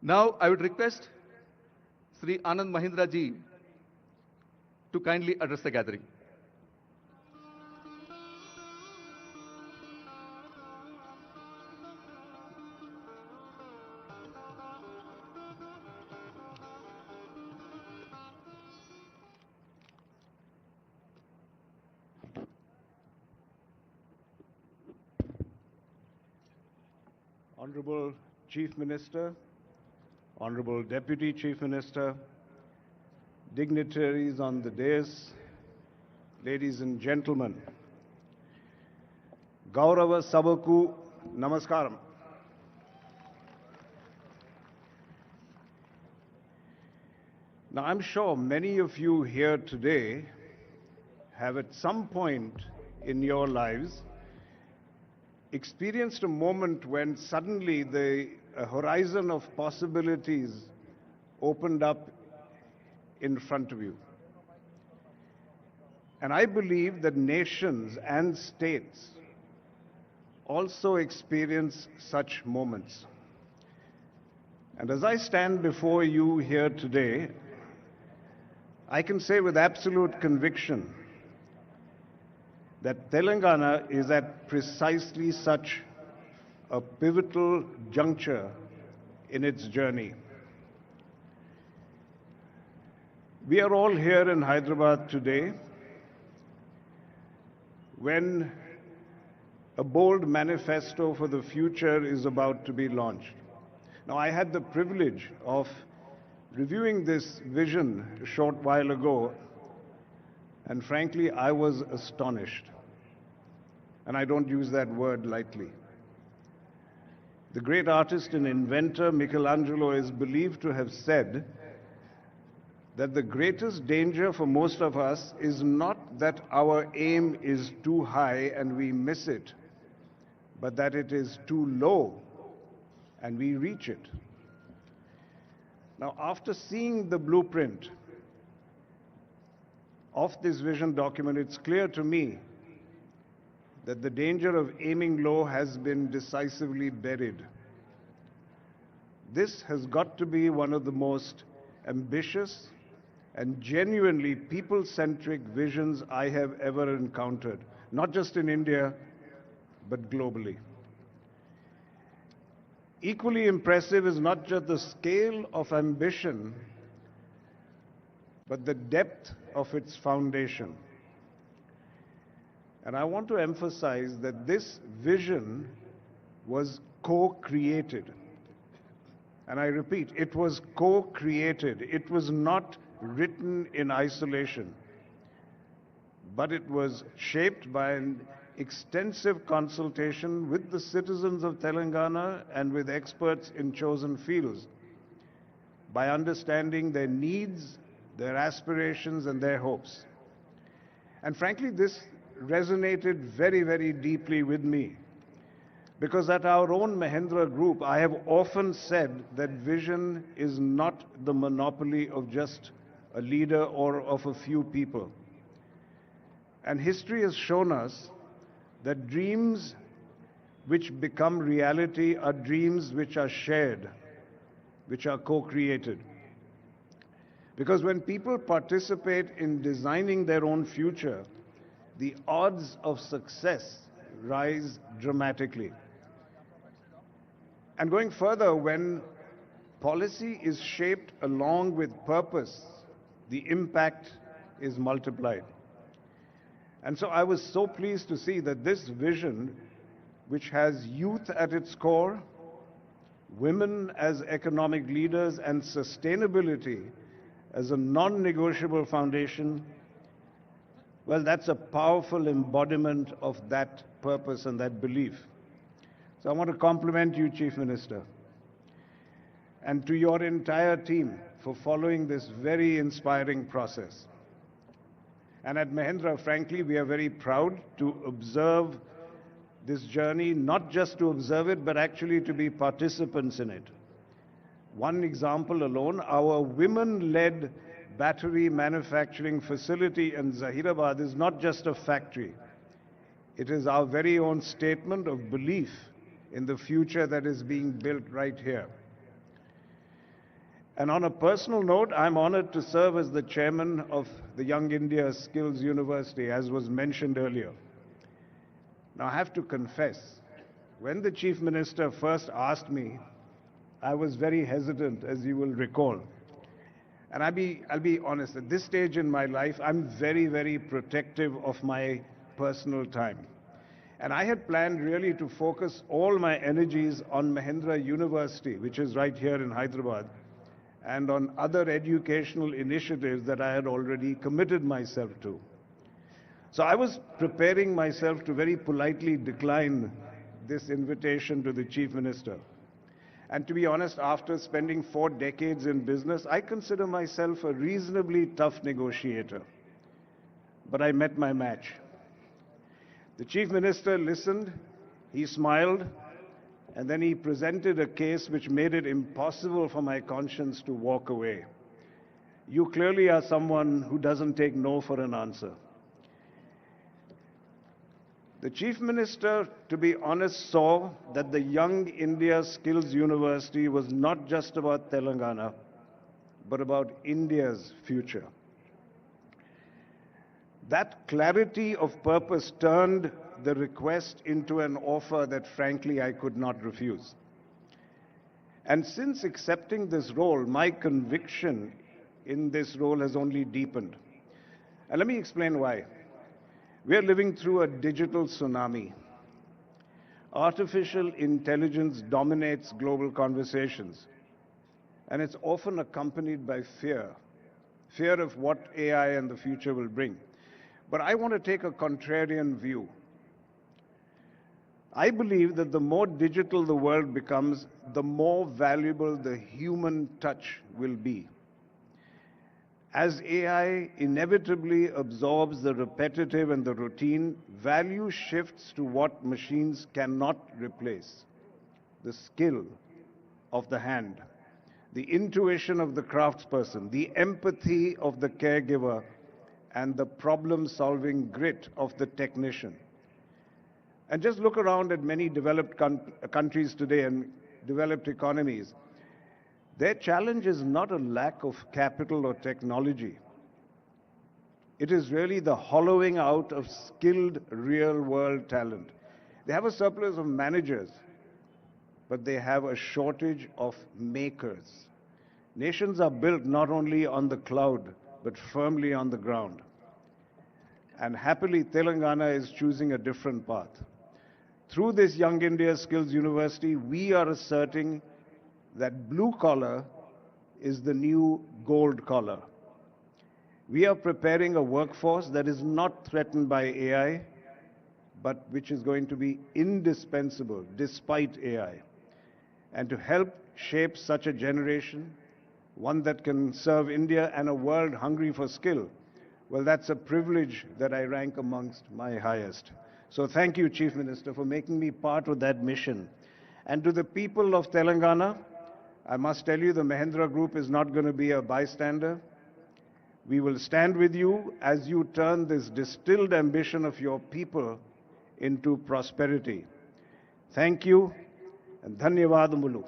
Now, I would request Sri Anand Mahindra ji to kindly address the gathering. Honorable Chief Minister, Honorable Deputy Chief Minister, dignitaries on the dais, ladies and gentlemen, Gaurava Sabaku Namaskaram. Now, I'm sure many of you here today have at some point in your lives experienced a moment when suddenly the horizon of possibilities opened up in front of you. And I believe that nations and states also experience such moments. And as I stand before you here today, I can say with absolute conviction that Telangana is at precisely such a pivotal juncture in its journey. We are all here in Hyderabad today when a bold manifesto for the future is about to be launched. Now, I had the privilege of reviewing this vision a short while ago, and frankly, I was astonished. And I don't use that word lightly. The great artist and inventor Michelangelo is believed to have said that the greatest danger for most of us is not that our aim is too high and we miss it, but that it is too low and we reach it. Now, after seeing the blueprint of this vision document, it's clear to me that the danger of aiming low has been decisively buried. This has got to be one of the most ambitious and genuinely people-centric visions I have ever encountered, not just in India, but globally. Equally impressive is not just the scale of ambition, but the depth of its foundation. And I want to emphasize that this vision was co-created. And I repeat, it was co-created. It was not written in isolation, but it was shaped by an extensive consultation with the citizens of Telangana and with experts in chosen fields, by understanding their needs, their aspirations, and their hopes. And frankly, this resonated very, very deeply with me, because at our own Mahindra group, I have often said that vision is not the monopoly of just a leader or of a few people. And history has shown us that dreams which become reality are dreams which are shared, which are co-created. Because when people participate in designing their own future, the odds of success rise dramatically. And going further, when policy is shaped along with purpose, the impact is multiplied. And so I was so pleased to see that this vision, which has youth at its core, women as economic leaders, and sustainability as a non-negotiable foundation, well, that's a powerful embodiment of that purpose and that belief. So I want to compliment you, Chief Minister, and to your entire team for following this very inspiring process. And at Mahindra, frankly, we are very proud to observe this journey, not just to observe it, but actually to be participants in it. One example alone, our women-led battery manufacturing facility in Zahirabad is not just a factory. It is our very own statement of belief in the future that is being built right here. And on a personal note, I'm honored to serve as the chairman of the Young India Skills University, as was mentioned earlier. Now, I have to confess, when the Chief Minister first asked me, I was very hesitant, as you will recall. And I'll be honest, at this stage in my life, I'm very, very protective of my personal time. And I had planned really to focus all my energies on Mahindra University, which is right here in Hyderabad, and on other educational initiatives that I had already committed myself to. So I was preparing myself to very politely decline this invitation to the Chief Minister. And to be honest, after spending 4 decades in business, I consider myself a reasonably tough negotiator. But I met my match. The Chief Minister listened, he smiled, and then he presented a case which made it impossible for my conscience to walk away. You clearly are someone who doesn't take no for an answer. The Chief Minister, to be honest, saw that the Young India Skills University was not just about Telangana, but about India's future. That clarity of purpose turned the request into an offer that, frankly, I could not refuse. And since accepting this role, my conviction in this role has only deepened. And let me explain why. We are living through a digital tsunami. Artificial intelligence dominates global conversations, and it's often accompanied by fear of what AI and the future will bring. But I want to take a contrarian view. I believe that the more digital the world becomes, the more valuable the human touch will be. As AI inevitably absorbs the repetitive and the routine, value shifts to what machines cannot replace: the skill of the hand, the intuition of the craftsperson, the empathy of the caregiver, and the problem-solving grit of the technician. And just look around at many developed countries today and developed economies. Their challenge is not a lack of capital or technology. It is really the hollowing out of skilled real-world talent. They have a surplus of managers, but they have a shortage of makers. Nations are built not only on the cloud, but firmly on the ground. And happily, Telangana is choosing a different path. Through this Young India Skills University, we are asserting that blue collar is the new gold collar. We are preparing a workforce that is not threatened by AI, but which is going to be indispensable despite AI. And to help shape such a generation, one that can serve India and a world hungry for skill, well, that's a privilege that I rank amongst my highest. So thank you, Chief Minister, for making me part of that mission. And to the people of Telangana, I must tell you, the Mahindra Group is not going to be a bystander. We will stand with you as you turn this distilled ambition of your people into prosperity. Thank you, and dhanyavadamulu.